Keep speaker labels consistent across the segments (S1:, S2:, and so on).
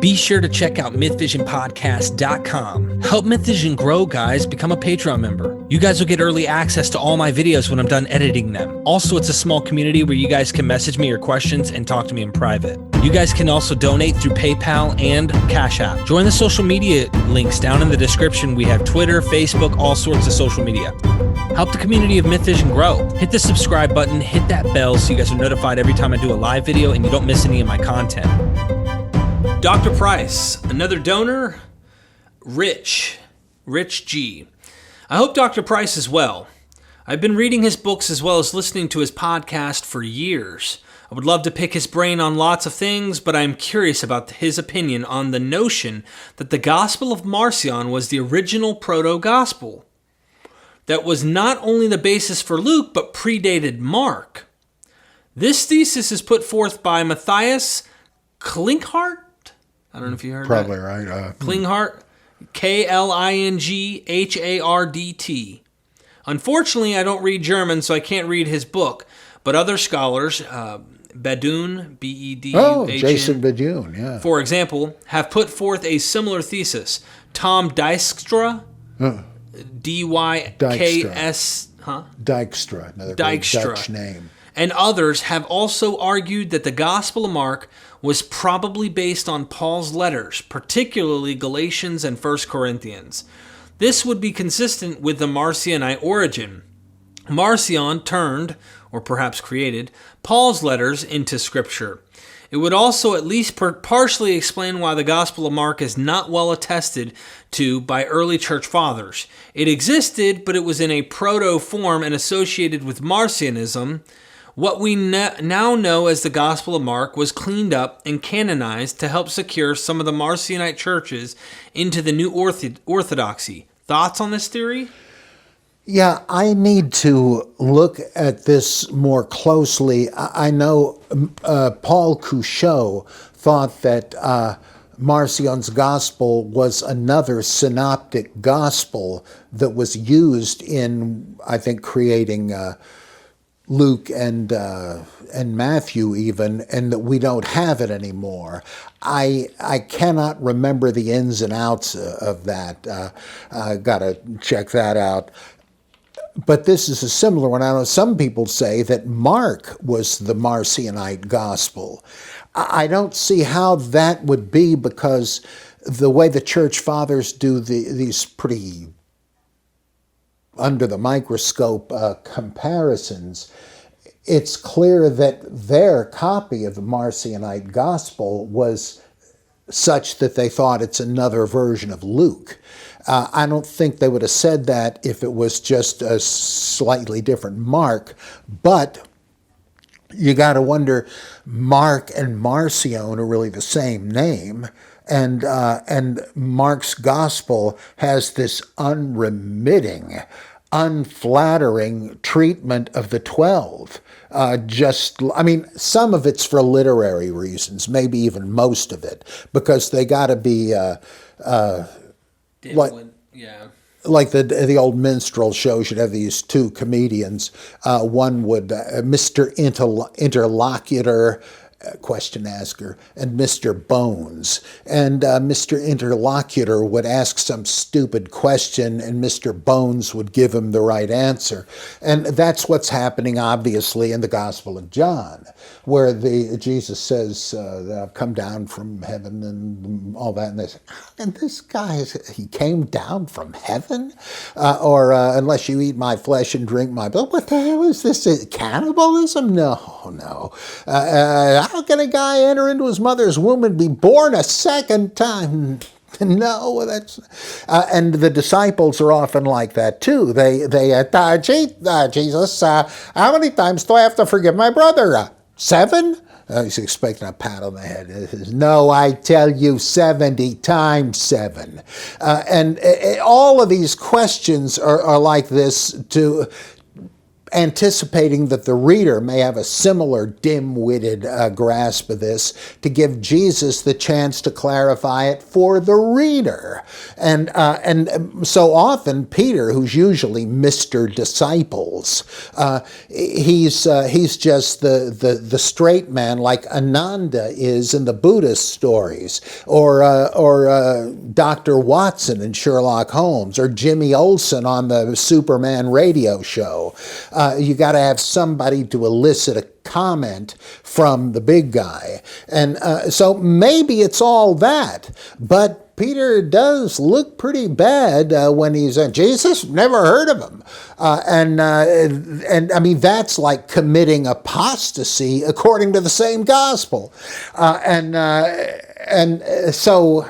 S1: Be sure to check out mythvisionpodcast.com. Help MythVision grow, guys. Become a Patreon member. You guys will get early access to all my videos when I'm done editing them. Also, it's a small community where you guys can message me your questions and talk to me in private. You guys can also donate through PayPal and Cash App. Join the social media links down in the description. We have Twitter, Facebook, all sorts of social media. Help the community of MythVision grow. Hit the subscribe button, hit that bell so you guys are notified every time I do a live video and you don't miss any of my content. Dr. Price, another donor, Rich G. I hope Dr. Price is well. I've been reading his books as well as listening to his podcast for years. I would love to pick his brain on lots of things, but I'm curious about his opinion on the notion that the Gospel of Marcion was the original proto-gospel. That was not only the basis for Luke, but predated Mark. This thesis is put forth by Matthias Klinghart. I don't know if you heard
S2: Probably
S1: that.
S2: right.
S1: Klinghart, Klinghardt. Unfortunately, I don't read German, so I can't read his book. But other scholars, Bedun, B-E-D-U-H-N,
S2: Oh, Jason Bedun, yeah.
S1: for example, have put forth a similar thesis. Tom Dijkstra, D-Y-K-S,
S2: Dijkstra, another
S1: Dijkstra.
S2: Dutch name.
S1: And others have also argued that the Gospel of Mark was probably based on Paul's letters, particularly Galatians and 1 Corinthians. This would be consistent with the Marcionite origin. Marcion turned, or perhaps created, Paul's letters into Scripture. It would also at least partially explain why the Gospel of Mark is not well attested to by early church fathers. It existed, but it was in a proto-form and associated with Marcionism. What we now know as the Gospel of Mark was cleaned up and canonized to help secure some of the Marcionite churches into the new orthodoxy. Thoughts on this theory?
S2: Yeah, I need to look at this more closely. I know Paul Couchot thought that Marcion's gospel was another synoptic gospel that was used in, I think, creating Luke and Matthew even, and that we don't have it anymore. I cannot remember the ins and outs of that. I got to check that out. But this is a similar one. I know some people say that Mark was the Marcionite gospel. I don't see how that would be, because the way the church fathers do these pretty under the microscope comparisons, it's clear that their copy of the Marcionite gospel was such that they thought it's another version of Luke. I don't think they would have said that if it was just a slightly different Mark, but you got to wonder, Mark and Marcion are really the same name, and Mark's gospel has this unremitting, unflattering treatment of the 12. Some of it's for literary reasons, maybe even most of it, because they got to be like the old minstrel shows. You'd have these two comedians. One would Mr. Interlocutor, question asker, and Mr. Bones. And Mr. Interlocutor would ask some stupid question, and Mr. Bones would give him the right answer. And that's what's happening, obviously, in the Gospel of John, where Jesus says, that I've come down from heaven and all that. And they say, and this guy, he came down from heaven? Or unless you eat my flesh and drink my blood. What the hell is this? Cannibalism? No. How can a guy enter into his mother's womb and be born a second time? No, that's... and the disciples are often like that, too. Jesus, how many times do I have to forgive my brother? 7? He's expecting a pat on the head. He says, no, I tell you 70 times 7. And all of these questions are like this to anticipating that the reader may have a similar dim-witted grasp of this, to give Jesus the chance to clarify it for the reader. And so often Peter, who's usually Mr. Disciples, he's just the straight man, like Ananda is in the Buddhist stories, or Dr. Watson in Sherlock Holmes, or Jimmy Olsen on the Superman radio show. You got to have somebody to elicit a comment from the big guy. And so maybe it's all that. But Peter does look pretty bad when he's Jesus, never heard of him. And I mean, that's like committing apostasy according to the same gospel. So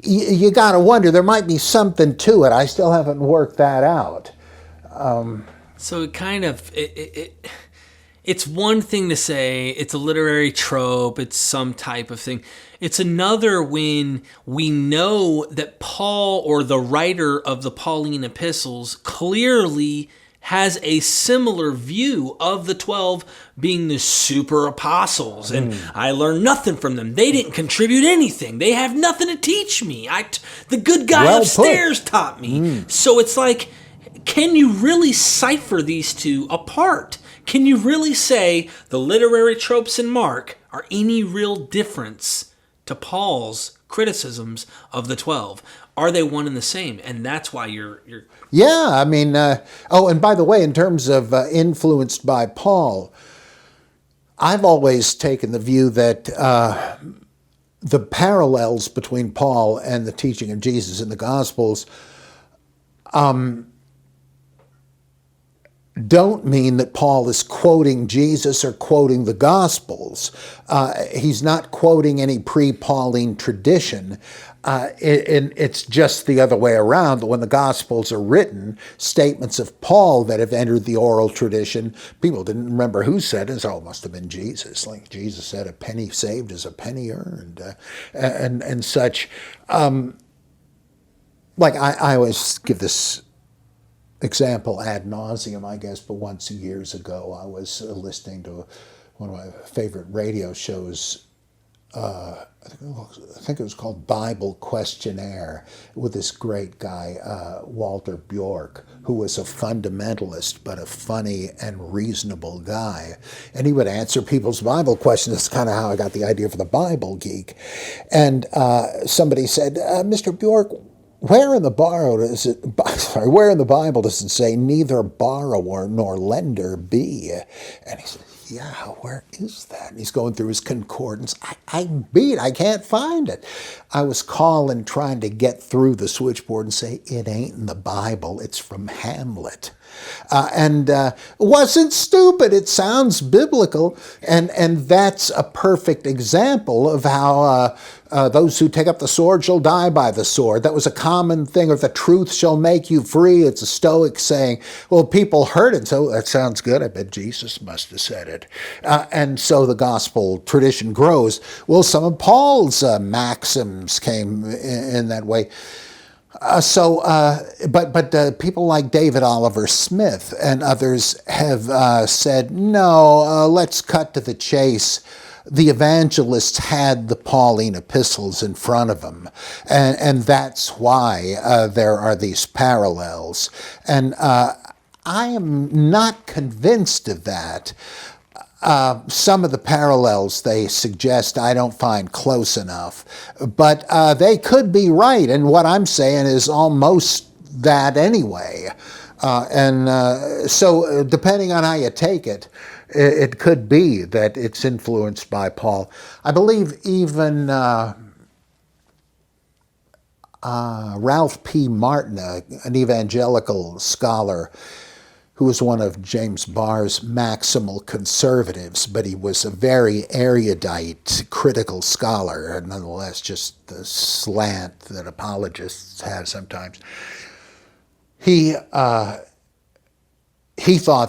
S2: you got to wonder, there might be something to it. I still haven't worked that out.
S1: So it kind of, it's one thing to say it's a literary trope, it's some type of thing. It's another when we know that Paul, or the writer of the Pauline epistles, clearly has a similar view of the 12 being the super apostles. And I learned nothing from them. They didn't contribute anything. They have nothing to teach me. The good guy upstairs taught me. So it's like, can you really cipher these two apart? Can you really say the literary tropes in Mark are any real difference to Paul's criticisms of the 12? Are they one and the same? And that's why you're...
S2: Yeah, I mean... and by the way, in terms of influenced by Paul, I've always taken the view that the parallels between Paul and the teaching of Jesus in the Gospels don't mean that Paul is quoting Jesus or quoting the Gospels. He's not quoting any pre-Pauline tradition. It's just the other way around. When the Gospels are written, statements of Paul that have entered the oral tradition, people didn't remember who said it. It must have been Jesus. Like Jesus said, a penny saved is a penny earned, and such. Like I always give this example ad nauseum, I guess, but once years ago I was listening to one of my favorite radio shows. I think it was called Bible Questionnaire, with this great guy, Walter Bjork, who was a fundamentalist, but a funny and reasonable guy. And he would answer people's Bible questions. That's kind of how I got the idea for the Bible Geek. And somebody said, Mr. Bjork, where in the Bible does it say neither borrower nor lender be? And he said, yeah, where is that? And he's going through his concordance. I can't find it. I was calling, trying to get through the switchboard and say, it ain't in the Bible, it's from Hamlet. And it wasn't stupid, it sounds biblical. And that's a perfect example of how those who take up the sword shall die by the sword. That was a common thing, or the truth shall make you free. It's a Stoic saying. Well, people heard it, so that sounds good. I bet Jesus must have said it. And so the gospel tradition grows. Well, some of Paul's maxims came in that way. But people like David Oliver Smith and others have said, no, let's cut to the chase. The evangelists had the Pauline epistles in front of them, and that's why there are these parallels. And I am not convinced of that. Some of the parallels they suggest I don't find close enough, but they could be right, and what I'm saying is almost that anyway. So depending on how you take it, it could be that it's influenced by Paul. I believe even Ralph P. Martin, an evangelical scholar, who was one of James Barr's maximal conservatives, but he was a very erudite, critical scholar, and nonetheless just the slant that apologists have sometimes. He thought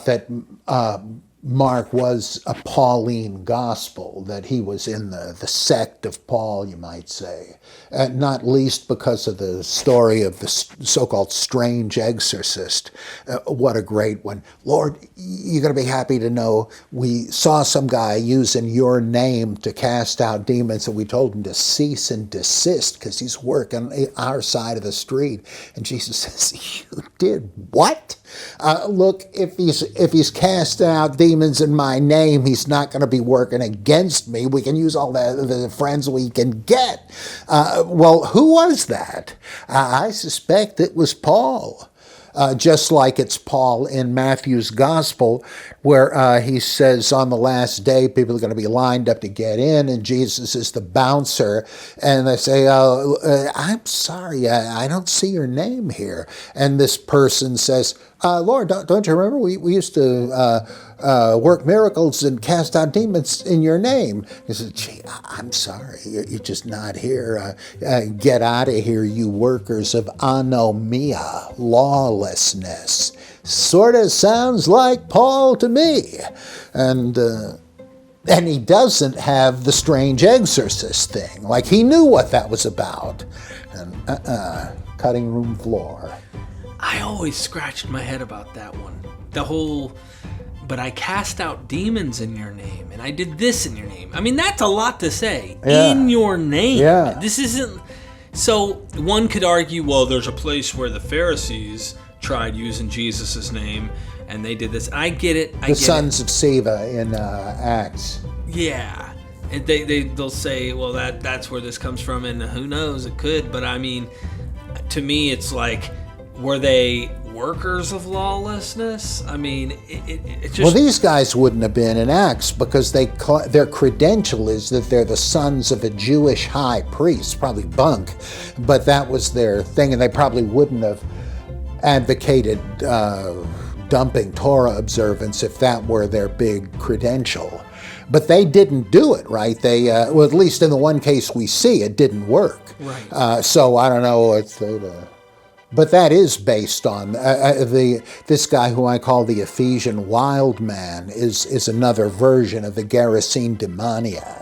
S2: that Mark was a Pauline gospel, that he was in the sect of Paul, you might say. Not least because of the story of the so-called strange exorcist. What a great one. Lord, you're going to be happy to know we saw some guy using your name to cast out demons, and we told him to cease and desist because he's working our side of the street. And Jesus says, you did what? Look, if he's casting out demons in my name, he's not going to be working against me. We can use all the friends we can get. Well, who was that? I suspect it was Paul. Just like it's Paul in Matthew's gospel, where he says on the last day people are going to be lined up to get in, and Jesus is the bouncer, and they say, I'm sorry, I don't see your name here. And this person says, Lord, don't you remember we used to work miracles and cast out demons in your name? He says, gee, I'm sorry, you're just not here. Get out of here, you workers of anomia, lawlessness. Sort of sounds like Paul to me. And he doesn't have the strange exorcist thing. Like, he knew what that was about. And cutting room floor.
S1: I always scratched my head about that one. The whole, but I cast out demons in your name, and I did this in your name. I mean, that's a lot to say. Yeah. In your name.
S2: Yeah.
S1: This isn't... So one could argue, well, there's a place where the Pharisees tried using Jesus' name, and they did this. I get it.
S2: The sons of Sceva in Acts.
S1: Yeah. And they'll say, well, that's where this comes from, and who knows, it could. But I mean, to me, it's like, were they workers of lawlessness? I mean, it just...
S2: Well, these guys wouldn't have been in Acts because their credential is that they're the sons of a Jewish high priest, probably bunk, but that was their thing, and they probably wouldn't have advocated dumping Torah observance if that were their big credential. But they didn't do it, right? They, well, at least in the one case we see, it didn't work.
S1: Right.
S2: So I don't know if they'd... But that is based on this guy who I call the Ephesian wild man is another version of the Gerasene demoniac.